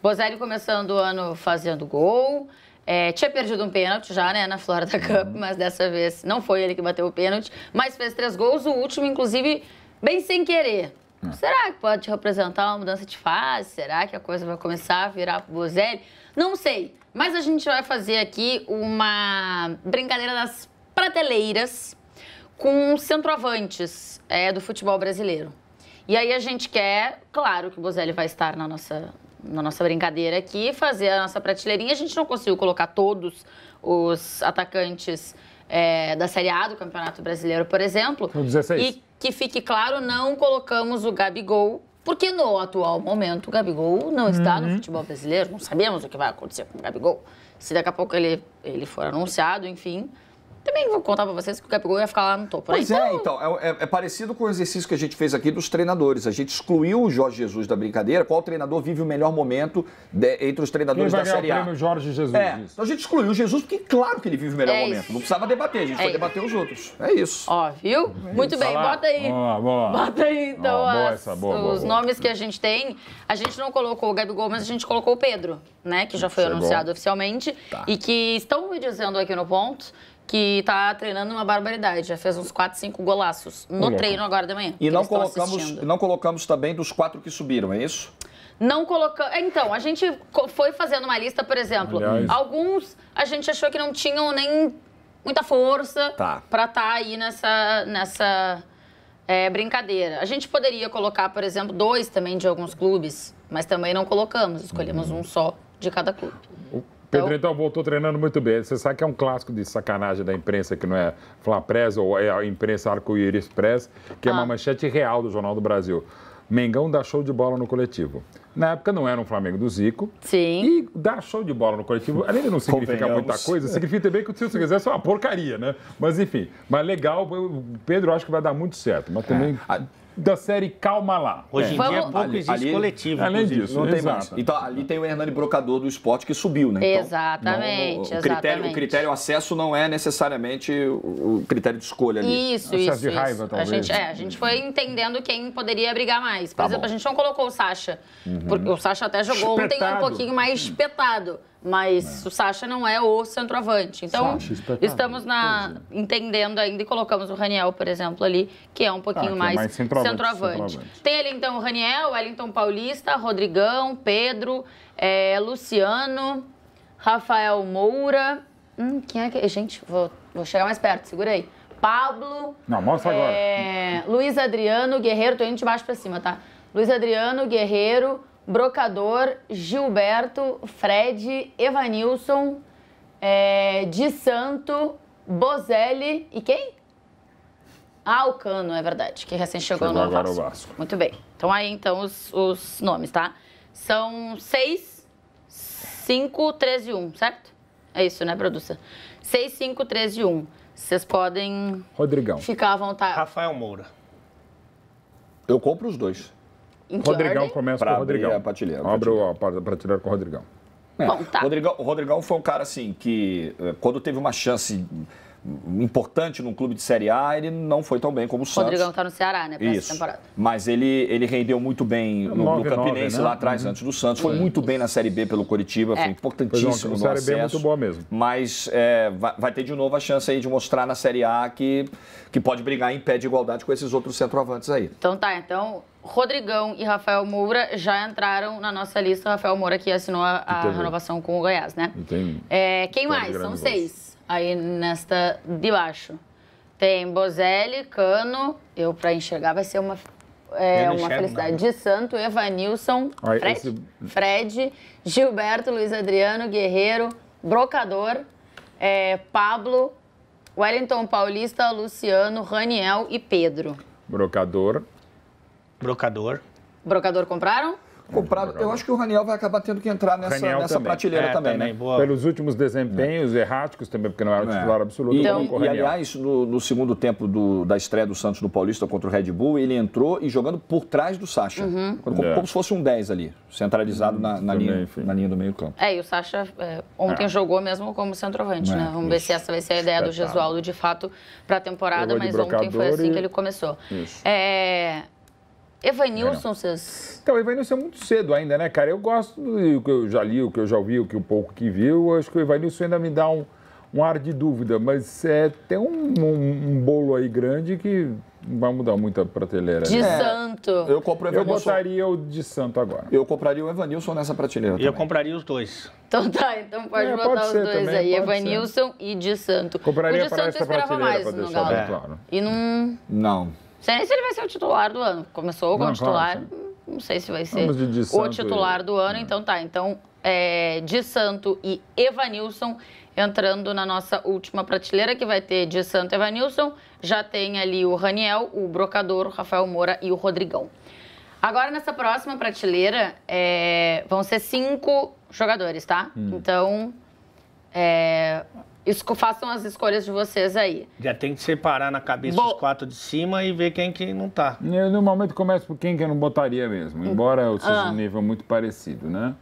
Bozelli começando o ano fazendo gol. Tinha perdido um pênalti já, né, na Florida Cup, mas dessa vez não foi ele que bateu o pênalti, mas fez 3 gols, o último, inclusive, bem sem querer. Será que pode representar uma mudança de fase? Será que a coisa vai começar a virar pro Bozelli? Não sei, mas a gente vai fazer aqui uma brincadeira das prateleiras com centroavantes do futebol brasileiro. E aí a gente quer, claro que o Bozelli vai estar na nossa brincadeira aqui, fazer a nossa prateleirinha. A gente não conseguiu colocar todos os atacantes da Série A do Campeonato Brasileiro, por exemplo. 16. E que fique claro, não colocamos o Gabigol, porque no atual momento o Gabigol não está no futebol brasileiro. Não sabemos o que vai acontecer com o Gabigol. Se daqui a pouco ele for anunciado, enfim... Também vou contar pra vocês que o Gabigol ia ficar lá no topo. Pois é parecido com o exercício que a gente fez aqui dos treinadores. A gente excluiu o Jorge Jesus da brincadeira. Qual treinador vive o melhor momento entre os treinadores da Série A? O prêmio Jorge Jesus. Então a gente excluiu o Jesus porque claro que ele vive o melhor momento. Não precisava debater, a gente foi debater os outros. É isso. Ó, viu? Muito bem, bota aí. Boa. Bota aí, então, os nomes que a gente tem. A gente não colocou o Gabigol, mas a gente colocou o Pedro, né? Que já foi anunciado oficialmente. E que estão me dizendo aqui no ponto que tá treinando uma barbaridade. Já fez uns 4, 5 golaços no treino agora de manhã. E não colocamos também dos 4 que subiram, é isso? Não colocamos... Então, a gente foi fazendo uma lista, por exemplo. Aliás, alguns a gente achou que não tinham nem muita força para estar aí nessa brincadeira. A gente poderia colocar, por exemplo, 2 também de alguns clubes, mas também não colocamos. Escolhemos um só de cada clube. Pedro, então, voltou treinando muito bem. Você sabe que é um clássico de sacanagem da imprensa, que não é Fla Press ou é a imprensa Arco-Íris Press, que é uma manchete real do Jornal do Brasil. Mengão dá show de bola no coletivo. Na época não era um Flamengo do Zico. Sim. E dar show de bola no coletivo, além de não significar muita coisa, significa também que, se você quiser, é uma porcaria, né? Mas, enfim. Mas legal, o Pedro acho que vai dar muito certo. Mas também... Da série Calma Lá. Hoje em dia pouco existe coletivo. Além disso, não tem mais. Então, ali tem o Hernani Brocador do Sport que subiu, né? Então, exatamente, o critério acesso não é necessariamente o critério de escolha ali. Isso. De raiva, talvez. A gente foi entendendo quem poderia brigar mais. Por exemplo, a gente não colocou o Sacha, porque o Sacha até jogou ontem um pouquinho mais espetado. Mas o Sacha não é o centroavante. Então, estamos entendendo ainda e colocamos o Raniel, por exemplo, ali, que é um pouquinho mais centroavante. Tem ali, então, o Raniel, Wellington Paulista, Rodrigão, Pedro, Luciano, Rafael Moura. Quem é que... Gente, vou chegar mais perto, segura aí. Pablo. Não, mostra agora. Luiz Adriano, Guerreiro, tô indo de baixo pra cima, tá? Luiz Adriano, Guerreiro, Brocador, Gilberto, Fred, Evanilson, Di Santo, Bozelli e quem? O Cano, é verdade, que recém chegou no Vasco. Muito bem. Então aí, então, os nomes, tá? São 6, 5, 3 e 1, certo? É isso, né, produção? 6, 5, 3 e 1. Vocês podem ficar à vontade. Rafael Moura. Eu compro os 2. Rodrigão começa com o Rodrigão. A prateleira. Abre a prateleira com o Rodrigão. Bom, tá. O Rodrigão foi um cara, assim, que quando teve uma chance importante num clube de Série A, ele não foi tão bem como o Santos. O Rodrigão tá no Ceará, né, pra essa temporada. Mas ele rendeu muito bem no Campinense, né? Lá atrás, antes do Santos. Foi muito bem na Série B pelo Coritiba, foi importantíssimo no acesso. Série B é muito boa mesmo. Mas vai ter de novo a chance aí de mostrar na Série A que pode brigar em pé de igualdade com esses outros centroavantes aí. Então, Rodrigão e Rafael Moura já entraram na nossa lista. Rafael Moura que assinou a renovação com o Goiás, né? Quem mais? São 6. Aí nesta de baixo. Tem Bozelli, Cano. Pra enxergar vai ser uma felicidade. Di Santo, Evanilson, Fred, Gilberto, Luiz Adriano, Guerreiro, Brocador, Pablo, Wellington Paulista, Luciano, Raniel e Pedro. Brocador compraram? Eu acho que o Raniel vai acabar tendo que entrar nessa prateleira também, né? Pelos últimos desempenhos erráticos também, porque não era o titular absoluto. E aliás, no segundo tempo da estreia do Santos no Paulista contra o Red Bull, ele entrou e jogando por trás do Sacha. Como se fosse um 10 ali, centralizado na linha do meio campo. E o Sacha ontem jogou mesmo como centroavante, né? Vamos ver se essa vai ser a ideia do Gesualdo de fato para a temporada, mas ontem foi assim que ele começou. Evanilson, vocês... Então, o Evanilson é muito cedo ainda, né, cara? Eu gosto do que eu já li, o que eu já ouvi, o pouco que viu. Eu acho que o Evanilson ainda me dá um ar de dúvida, mas tem um bolo aí grande que não vai mudar muito a prateleira. De Santo. Eu compro o Evanilson. Eu botaria o de Santo agora. Eu compraria o Evanilson nessa prateleira também. Eu compraria os dois. Então tá, então pode botar pode os ser dois também, aí, pode Evanilson e de Santo. Compraria o de para Santo essa eu esperava prateleira, mais para no deixar Galo. bem claro. E não... Não. sei nem se ele vai ser o titular do ano. Começou como titular, claro, não sei se vai ser Vamos de o Santo titular do ano. Então tá, então de Santo e Evanilson entrando na nossa última prateleira, que vai ter de Santo e Evanilson. Já tem ali o Raniel, o Brocador, o Rafael Moura e o Rodrigão. Agora, nessa próxima prateleira, vão ser 5 jogadores, tá? Então, façam as escolhas de vocês aí. Já tem que separar na cabeça os 4 de cima e ver quem não tá. Eu, normalmente, começo por quem que eu não botaria mesmo, embora seja um nível muito parecido, né?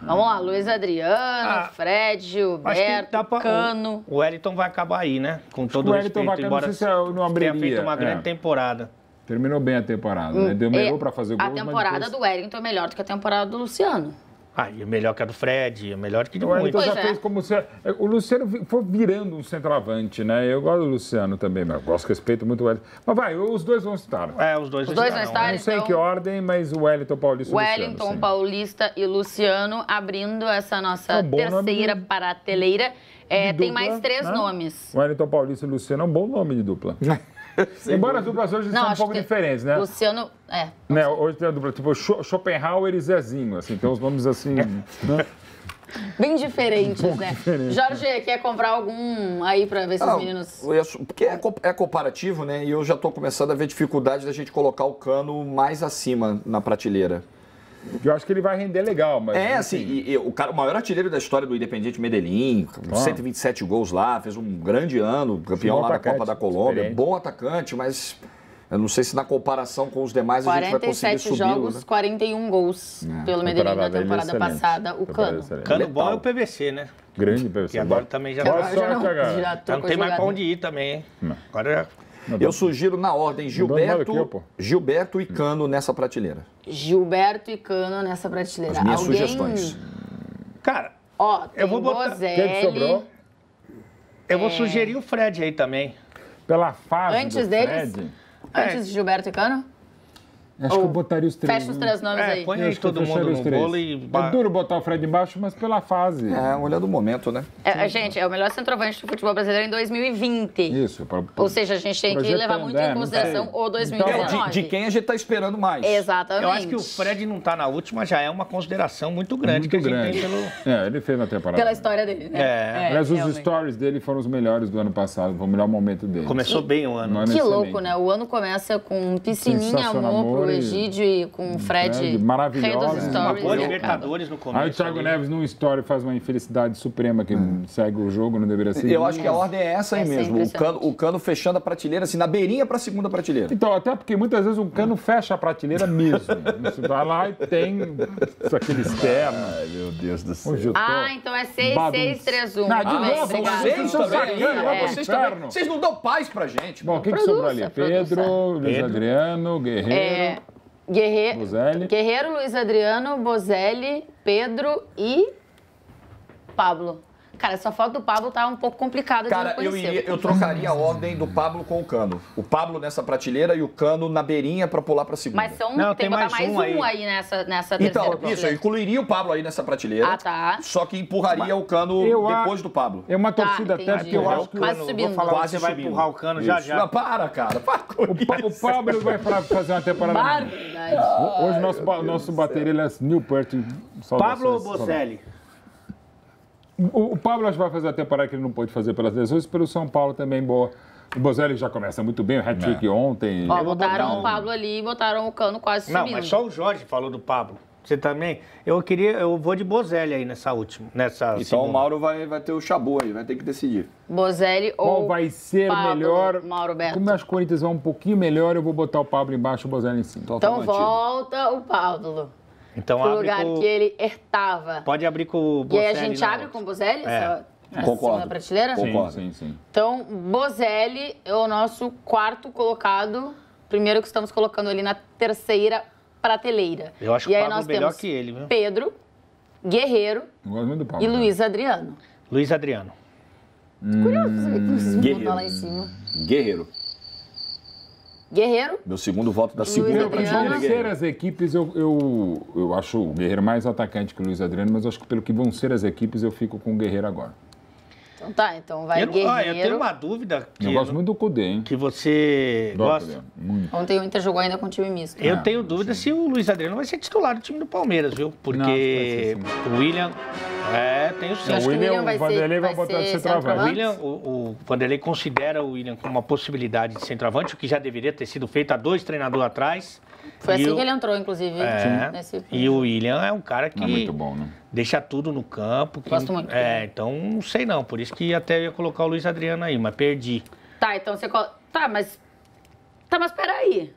Vamos lá, Luiz Adriano, Fred, Gilberto, Cano. O Wellington vai acabar aí, né? Com todo o respeito, embora tenha feito uma grande temporada. Terminou bem a temporada, né? Demorou para fazer gols, a temporada do Wellington é melhor do que a temporada do Luciano. E é melhor que a do Fred, é melhor que de o Wellington muitos. já fez como se... O Luciano foi virando um centroavante, né? Eu gosto do Luciano também, mas gosto, respeito muito o Wellington. Mas os dois vão estar. Os dois vão estar. Não sei em que ordem, mas o Wellington, Paulista e Luciano. Wellington, Paulista e Luciano abrindo essa nossa terceira prateleira. Tem mais 3 nomes. Wellington, Paulista e Luciano é um bom nome de dupla. Embora as duplas hoje são um pouco diferentes, né? Luciano, né? Hoje tem a dupla, tipo Schopenhauer e Zezinho, assim, tem uns nomes assim, né? Bem diferentes, né? Jorge, quer comprar algum aí para ver se os meninos... Porque é comparativo, né? E eu já estou começando a ver dificuldade da gente colocar o Cano mais acima na prateleira. Eu acho que ele vai render legal, mas... o maior artilheiro da história do Independiente Medellín, 127 gols lá, fez um grande ano, campeão lá da Copa da Colômbia, bom atacante, mas eu não sei se na comparação com os demais a gente vai conseguir subir. 47 jogos, né? 41 gols pelo Medellín na temporada passada, o Cano. Cano bom é o PVC, né? Grande PVC. E agora também já não tem mais pra onde ir também, hein? Agora eu sugiro na ordem Gilberto e Cano nessa prateleira. Gilberto e Cano nessa prateleira. As minhas sugestões. Cara, eu vou botar... Quem que sobrou? Eu vou sugerir o Fred aí também. Pela fase antes deles? Fred? Antes de Gilberto e Cano? Acho que eu botaria os 3. Fecha os 3 nomes aí. Põe aí todo mundo no bolo e... É duro botar o Fred embaixo, mas pela fase. Olhando o momento, né? Gente, é o melhor centroavante do futebol brasileiro em 2020. Isso. Ou seja, a gente tem que levar muito em consideração o 2019. De quem a gente está esperando mais. Exatamente. Eu acho que o Fred não tá na última, já é uma consideração muito grande que a gente tem pelo... ele fez na temporada. Pela história dele, né? Aliás, os stories dele foram os melhores do ano passado, foi o melhor momento dele. Começou bem o ano. Que louco, né? O ano começa com piscininha, amor pro Egídio e com o Fred, maravilhosa. Uma boa Libertadores no começo. Aí o Thiago Neves, num story, faz uma infelicidade suprema que segue o jogo, não deveria ser. Eu acho que a ordem é essa aí mesmo. O Cano fechando a prateleira, assim, na beirinha para a segunda prateleira. Então, até porque muitas vezes o Cano fecha a prateleira mesmo. Você vai lá e tem aquele externo. Ai, meu Deus do céu. Então é 6-6-3-1. Vocês não dão paz pra gente. Bom, quem que sobrou ali? Pedro, Luiz Adriano, Guerreiro... Guerreiro, Luiz Adriano, Bozelli, Pedro e Pablo. Cara, essa foto do Pablo tá um pouco complicada de reconhecer. Eu trocaria a ordem do Pablo com o Cano. O Pablo nessa prateleira e o Cano na beirinha para pular para segunda. Mas tem que botar mais um aí nessa terceira prateleira. Isso, eu incluiria o Pablo aí nessa prateleira. Tá. Só que empurraria o Cano depois do Pablo. É uma torcida até, porque eu acho que quase vai empurrar o Cano já. Não, para, cara. O Pablo vai fazer uma temporada. Hoje nosso bateria é Newport. Pablo ou Bocelli? O Pablo acho que vai fazer a temporada que ele não pôde fazer pelas lesões, pelo São Paulo também boa. O Bozelli já começa muito bem, o hat-trick ontem. Botaram o Pablo ali e botaram o Cano quase subindo. Não, mas só o Jorge falou do Pablo. Você também? Eu vou de Bozelli aí nessa última. Então segunda. O Mauro vai ter o Chabu aí, vai ter que decidir. Bozelli ou qual vai ser Pablo, melhor? Mauro Beto. Como as Corinthians vão um pouquinho melhor, eu vou botar o Pablo embaixo e o Bozelli em cima. Então volta o Pablo. Então pro lugar que ele estava. Pode abrir com o Bozelli. E a gente abre com o Bozelli? Concordo. Na prateleira? Sim. Então, Bozelli é o nosso quarto colocado Primeiro que estamos colocando ali na terceira prateleira. Eu acho e que o aí Pablo nós é melhor temos que ele, viu? Pedro, Guerreiro e Luiz Adriano. Luiz Adriano. Curioso você ver que vocês vão Guerreiro. botar lá em cima. Guerreiro. Meu segundo voto da Luiz segunda Adriano. prateleira. Vão ser as equipes, eu acho o Guerreiro mais atacante que o Luiz Adriano, mas eu acho que pelo que vão ser as equipes, eu fico com o Guerreiro agora. Então tá, então vai Eu Guerreiro. tenho uma dúvida. Eu gosto muito do Cudê, hein? Que você gosta. Cudê, muito. Ontem o Inter jogou ainda com time misto. Eu tenho dúvida se o Luiz Adriano vai ser titular do time do Palmeiras, viu? Porque Não, acho que o William... tenho sim. Eu acho que o William vai Vanderlei vai ser botar de centroavante. centroavante. O William, o Vanderlei considera o William como uma possibilidade de centroavante, o que já deveria ter sido feito há 2 treinadores atrás. Foi assim que ele entrou, inclusive. E o William é um cara que É muito bom, né? deixa tudo no campo. Gosto muito dele. Então não sei não, por isso que até eu ia colocar o Luiz Adriano aí, mas perdi. Tá, então você... Tá, mas peraí.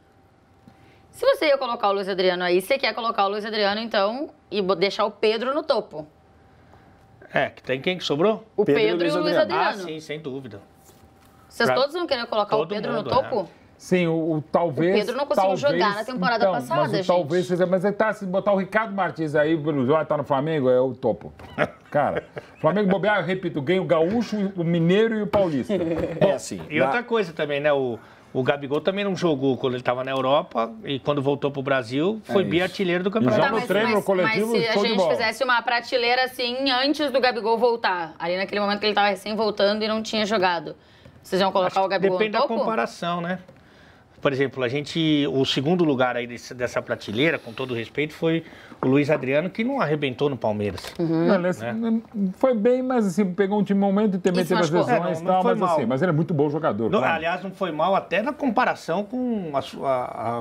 Se você ia colocar o Luiz Adriano aí, você quer colocar o Luiz Adriano, então, e deixar o Pedro no topo. Que tem quem que sobrou? O Pedro e o Luiz Adriano. Ah, sim, sem dúvida. Vocês todos vão querer colocar o Todo Pedro mundo, no topo? Sim, o talvez... O Pedro não conseguiu jogar na temporada passada, mas gente. Talvez seja... Mas se botar o Ricardo Martins aí, tá no Flamengo, é o topo. Cara, Flamengo bobear, eu repito, ganha o Gaúcho, o Mineiro e o Paulista. É assim. E outra coisa também, né? O Gabigol também não jogou quando ele estava na Europa e quando voltou pro Brasil foi bi-artilheiro do campeonato. Já no treino coletivo, mas se a show de gente bola. fizesse uma prateleira assim antes do Gabigol voltar, ali naquele momento que ele estava recém voltando e não tinha jogado, vocês iam colocar o Gabigol Depende no da topo? comparação, né? Por exemplo, o segundo lugar aí dessa prateleira, com todo respeito, foi o Luiz Adriano, que não arrebentou no Palmeiras. Foi bem, mas assim, pegou um time momento e também Isso teve as machucou. lesões e não tal, foi mas mal. assim, mas ele é muito bom jogador. Não, claro. aliás, não foi mal até na comparação com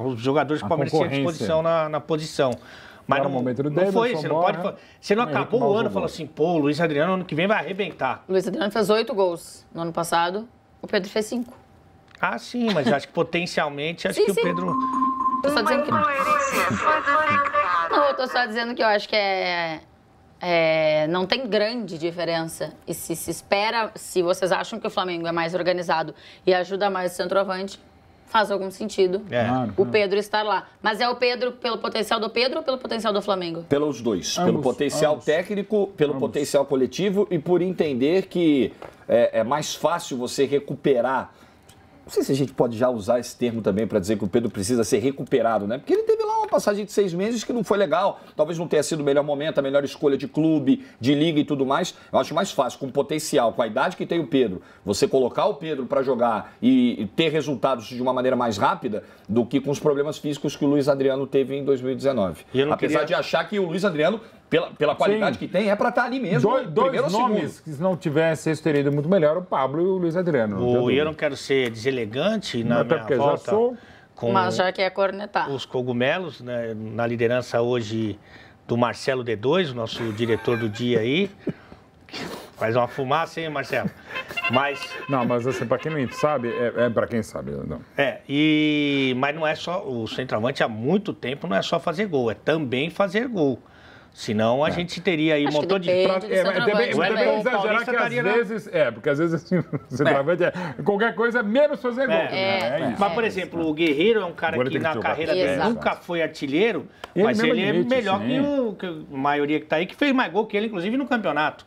os jogadores que o Palmeiras tinha à disposição na posição. Mas Era não, o momento do não foi, Davidson, você não pode... Borja, Você não Henrique acabou mal o ano e jogou. falou assim, pô, o Luiz Adriano ano que vem vai arrebentar. O Luiz Adriano fez 8 gols no ano passado, o Pedro fez 5. Ah, sim, mas acho que potencialmente, Sim, que sim. o Pedro... Tô só dizendo que... Não, eu tô só dizendo que eu acho que não tem grande diferença. E se espera, se vocês acham que o Flamengo é mais organizado e ajuda mais o centroavante, faz algum sentido o Pedro estar lá. Mas é o Pedro pelo potencial do Pedro ou pelo potencial do Flamengo? Pelos dois. Pelo potencial técnico, pelo potencial coletivo e por entender que é mais fácil você recuperar. Não sei se a gente pode já usar esse termo também para dizer que o Pedro precisa ser recuperado, né? Porque ele teve lá uma passagem de 6 meses que não foi legal. Talvez não tenha sido o melhor momento, a melhor escolha de clube, de liga e tudo mais. Eu acho mais fácil, com o potencial, com a idade que tem o Pedro, você colocar o Pedro para jogar e ter resultados de uma maneira mais rápida do que com os problemas físicos que o Luiz Adriano teve em 2019. Apesar de achar que o Luiz Adriano, pela qualidade que tem, é para estar ali mesmo. Dois nomes que se não tivesse, isso teria ido muito melhor, o Pablo e o Luiz Adriano. Eu não quero ser deselegante na Até minha porque volta já sou. Mas já quer cornetar. Os cogumelos, né, na liderança hoje do Marcelo D2, o nosso diretor do dia aí. Faz uma fumaça, hein, Marcelo? Não, mas assim, para quem não sabe, é para quem sabe. Não. Mas não é só... O centroavante há muito tempo não é só fazer gol, é também fazer gol. Senão a gente teria aí um montão de... Também exagerar que às vezes... Porque às vezes assim, o centroavante qualquer coisa menos fazer gol. Mas, por exemplo, o Guerreiro é um cara que na carreira dele nunca foi artilheiro, mas ele é melhor que a maioria que está aí, que fez mais gol que ele, inclusive, no campeonato.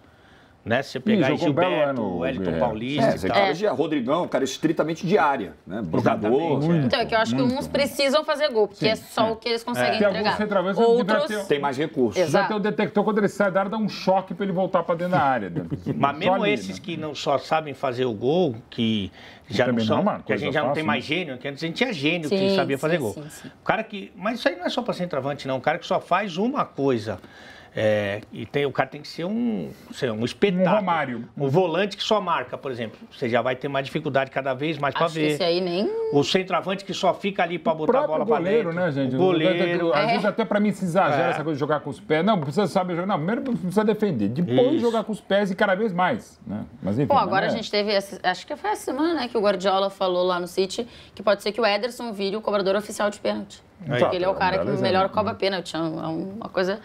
Né? Se você pegar Gilberto, Wellington Paulista e tal. Rodrigão, um cara estritamente de área, né? Jogador. Então, é que eu acho que uns precisam fazer gol, porque é só o que eles conseguem entregar. Outros tem mais recursos. Já tem o detector, quando ele sai da área, dá um choque para ele voltar para dentro da área. Mas mesmo esses que não só sabem fazer o gol, que já não são, que a gente já não tem mais gênio, que antes a gente tinha gênio que sabia fazer gol. Sim. O cara que, mas isso aí não é só para centroavante, não. O cara que só faz uma coisa. O cara tem que ser um espetáculo. Um Romário. Um volante que só marca, por exemplo. Você já vai ter mais dificuldade cada vez mais para ver. Esse aí nem... O centroavante que só fica ali para botar a bola para dentro. Né, gente? O goleiro. Às vezes até para mim se exagera essa coisa de jogar com os pés. Não, precisa saber jogar. Não, primeiro precisa defender. Depois jogar com os pés e cada vez mais. Né? Mas enfim. Agora a gente teve, acho que foi essa semana, né, que o Guardiola falou lá no City que pode ser que o Ederson vire o cobrador oficial de pênalti. Porque ele é o cara que melhor cobra pênalti. É uma coisa...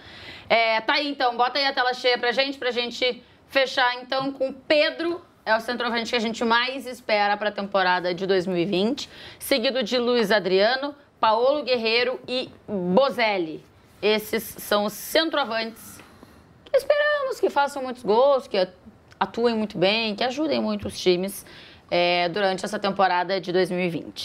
Tá aí, então. Bota aí a tela cheia pra gente fechar, então, com Pedro, é o centroavante que a gente mais espera para a temporada de 2020, seguido de Luiz Adriano, Paulo Guerreiro e Bozelli. Esses são os centroavantes que esperamos que façam muitos gols, que atuem muito bem, que ajudem muito os times durante essa temporada de 2020.